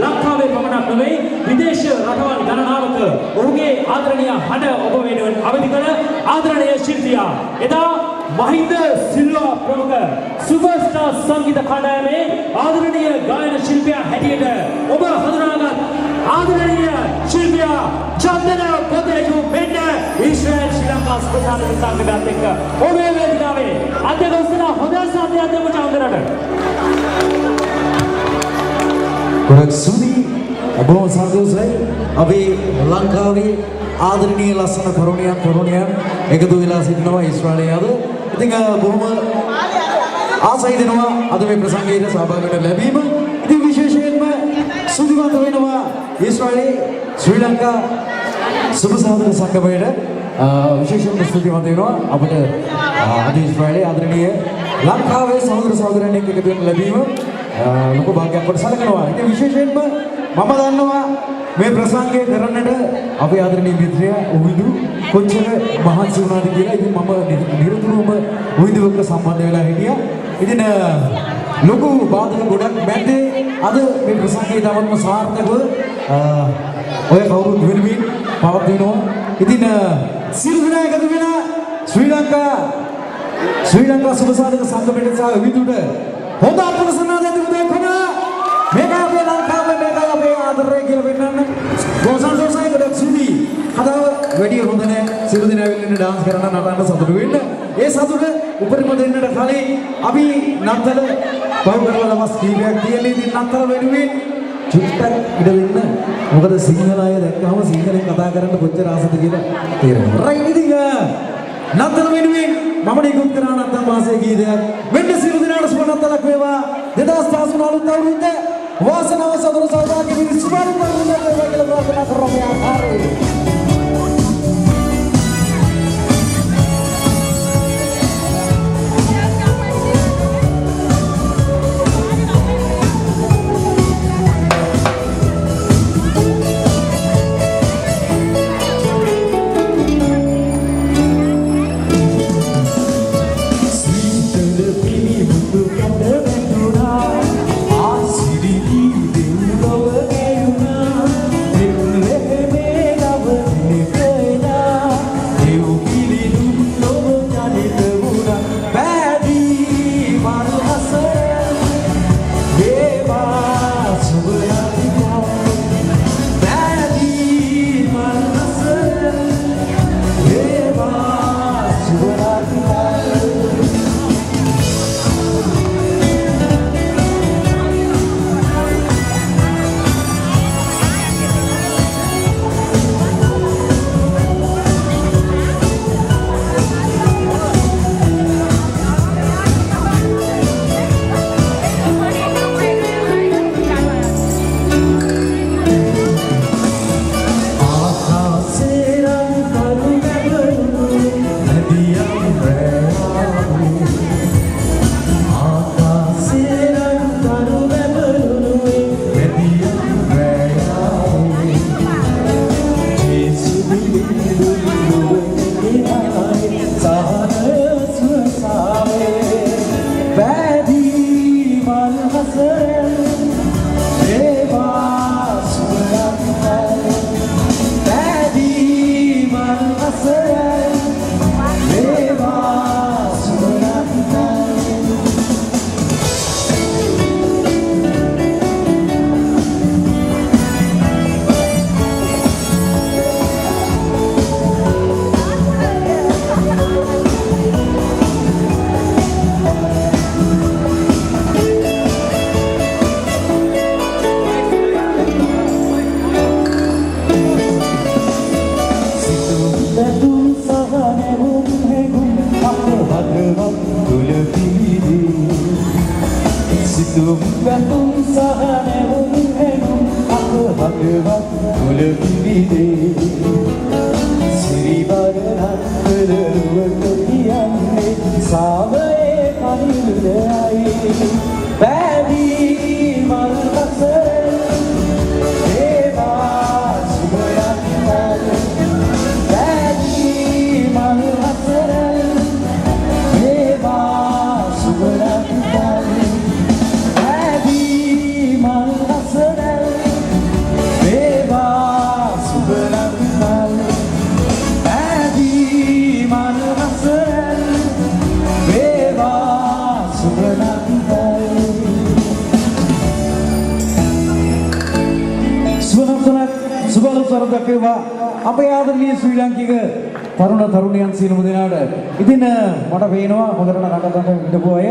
ලංකාවේ පමණක් නෙවෙයි විදේශ රටවල් ගණනාවක ඔහුගේ ආදරණීය හඬ ඔබ වෙනුවෙන් අවදි කළ ආදරණීය ශිල්පියා එදා මහින්ද සිල්වා ප්‍රමුඛ සුපර්ස්ටාර් සංගීත කණ්ඩායමේ ආදරණීය ගායන ශිල්පියා හැටියට ඔබ හඳුනාගත් ආදරණීය ශිල්පියා චන්දන පොතේජු මෙන්න ඊශ්වර් ශ්‍රී ලංකා ස්පෙෂල් සංගීතයත් එක්ක ඔබේ වේදිකාවේ අධ්‍යක්ෂකවරයා හොඳ සාධ්‍යයක් දෙමු චන්දනට. ගොඩක් සුදි බොහොම සතුටුයි අපි ලංකාවේ ආදරණීය ලස්සන තරුණයන් එකතු වෙලා සිටිනවා ඊශ්‍රායලයේ අද. ඉතින් බොහොම ආසයි දෙනවා අද මේ ප්‍රසංගයට සහභාගී වෙන්න ලැබීම. ඉතින් විශේෂයෙන්ම සුදිවන්ත වෙනවා ඊශ්‍රායලයේ ශ්‍රී ලංකා සුබ සහෝදර සංගමයට විශේෂයෙන්ම සුදිවන්ත වෙනවා අපිට අද ඊශ්‍රායලයේ ආදරණීය ලංකාවේ සහෝදරයන් එක්ක එකතු වෙන්න ලැබීම ලොකු භාග්‍යයක් කොට සැලකනවා. ඉතින් විශේෂයෙන්ම මම දන්නවා මේ ප්‍රසංගය කරන්නට අපේ ආදරණීය මිත්‍රයා උවිදු කොච්චර මහන්සි වුණාද කියලා. ඉතින් මම නිරතුරුවම උවිදුවක සම්බන්ධ වෙලා හිටියා. ඉතින් ලොකු බාධක ගොඩක් මැද්දේ අද මේ ප්‍රසංගය තවත්ම සාර්ථකව ඔය කවුරුත් වෙනුවෙන් පවත්වනවා. ඉතින් සියලු දෙනා එකතු වෙන ශ්‍රී ලංකා සුබ සාධක සංගමයට සහ උවිදුට හොඳ අපලසනාදයක් දෙන්න මේක අපේ ලංකාවේ මේක අපේ ආදරය කියලා වෙන්නන්න ගෝසන්සෝසයි ගොඩක් සුදි හදාව වැඩි හොඳ නැහැ සියලු දෙනා වෙලින් ඩාන්ස් කරන්න නටන්න සතුටු වෙන්න ඒ සතුට උපරිම දෙන්නට කලින් අපි නත්තල බහු කරලා දවස් කීපයක් තියෙන්නේ ඉතින් නත්තල වෙනුවෙන් චුට්ටක් ඉඩ දෙන්න මොකද සිංහල අය දැක්කම සිංහලෙන් කතා කරන්න කොච්චර ආසද කියලා තේරෙනවා රයිට් ඉතින් නත්තල වෙනුවෙන් මම නිකුත් කරන නත්තල මාසයේ ගීතයක් මෙන්න සියලු දෙනාට සුබ නත්තලක් වේවා 2013 අලුත් අවුරුද්ද වාසනාව සතුට සෞභාග්‍ය විරි සුබාරුත් වේවා කියලා ප්‍රාර්ථනා කරමු ආකාරයේ සුබලසර දක්වා අපේ ආදරණීය ශ්‍රී ලාංකික තරුණ තරුණියන් සියලුම දෙනාට ඉතින් මට පේනවා හොඳට නටන්න හිටපු අය